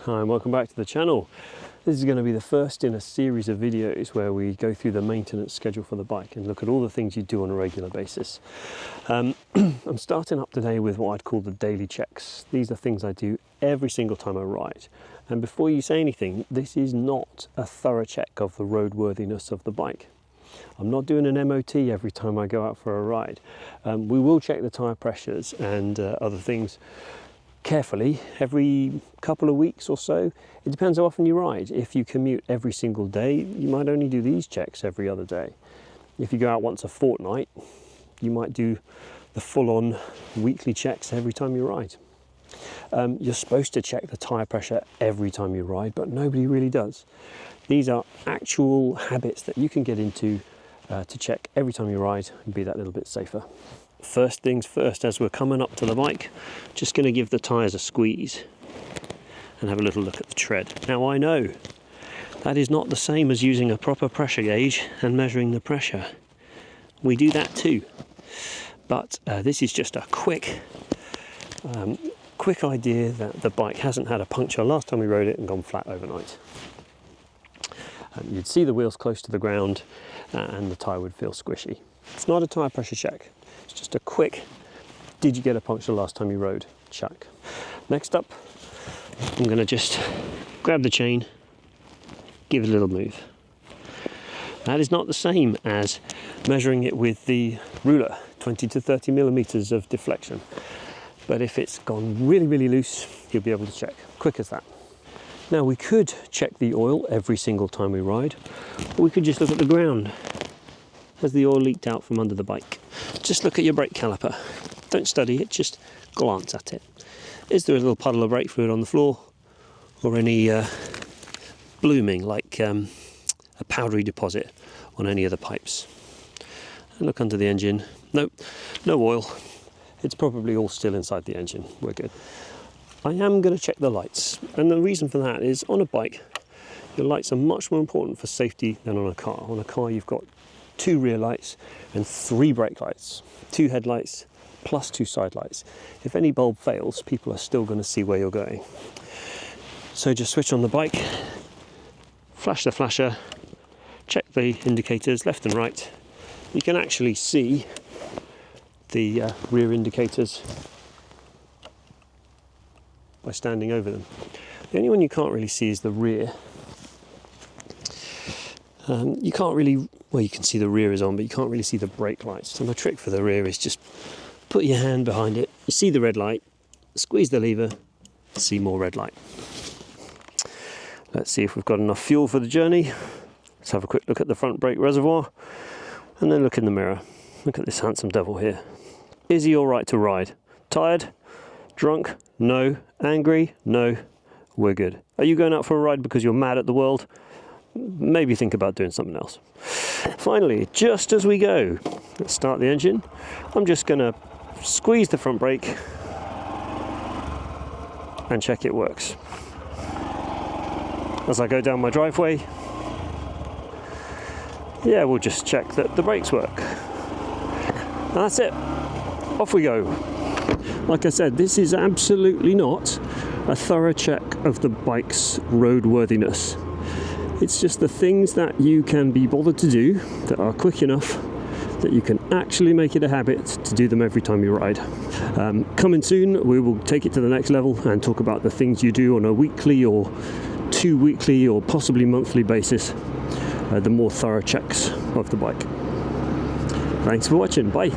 Hi and welcome back to the channel. This is going to be the first in a series of videos where we go through the maintenance schedule for the bike and look at all the things you do on a regular basis. I'm starting up today with what I'd call the daily checks. These are things I do every single time I ride. And before you say anything, this is not a thorough check of the roadworthiness of the bike. I'm not doing an MOT every time I go out for a ride. We will check the tyre pressures and other things carefully every couple of weeks or so. It depends how often you ride. If you commute every single day, you might only do these checks every other day. If you go out once a fortnight, you might do the full-on weekly checks every time you ride. You're supposed to check the tyre pressure every time you ride, but nobody really does. These are actual habits that you can get into to check every time you ride and be that little bit safer. First things first, as we're coming up to the bike, just going to give the tyres a squeeze and have a little look at the tread. Now I know that is not the same as using a proper pressure gauge and measuring the pressure. We do that too, but this is just a quick idea that the bike hasn't had a puncture last time we rode it and gone flat overnight. You'd see the wheels close to the ground and the tyre would feel squishy. It's not a tyre pressure check. It's just a quick, did you get a puncture last time you rode? Check. Next up, I'm going to just grab the chain, give it a little move. That is not the same as measuring it with the ruler, 20 to 30 millimeters of deflection. But if it's gone really, really loose, you'll be able to check. Quick as that. Now we could check the oil every single time we ride, or we could just look at the ground. Has the oil leaked out from under the bike? Just look at your brake caliper. Don't study it, just glance at it. Is there a little puddle of brake fluid on the floor? Or any blooming, like a powdery deposit on any of the pipes? And look under the engine. Nope, no oil. It's probably all still inside the engine. We're good. I am going to check the lights. And the reason for that is, on a bike, your lights are much more important for safety than on a car. On a car, you've got 2 rear lights and 3 brake lights, 2 headlights plus 2 side lights. If any bulb fails, people are still going to see where you're going. So just switch on the bike, flash the flasher, check the indicators left and right. You can actually see the rear indicators by standing over them. The only one you can't really see is the rear. You can't really, well, you can see the rear is on, but you can't really see the brake lights. So my trick for the rear is just put your hand behind it, you see the red light, squeeze the lever, see more red light. Let's see if we've got enough fuel for the journey. Let's have a quick look at the front brake reservoir and then look in the mirror. Look at this handsome devil here. Is he all right to ride? Tired? Drunk? No. Angry? No. We're good. Are you going out for a ride because you're mad at the world? Maybe think about doing something else. Finally, just as we go, let's start the engine. I'm just going to squeeze the front brake and check it works. As I go down my driveway, yeah, we'll just check that the brakes work. And that's it. Off we go. Like I said, this is absolutely not a thorough check of the bike's roadworthiness. It's just the things that you can be bothered to do that are quick enough that you can actually make it a habit to do them every time you ride. Coming soon, we will take it to the next level and talk about the things you do on a weekly or 2 weekly or possibly monthly basis, the more thorough checks of the bike. Thanks for watching. Bye.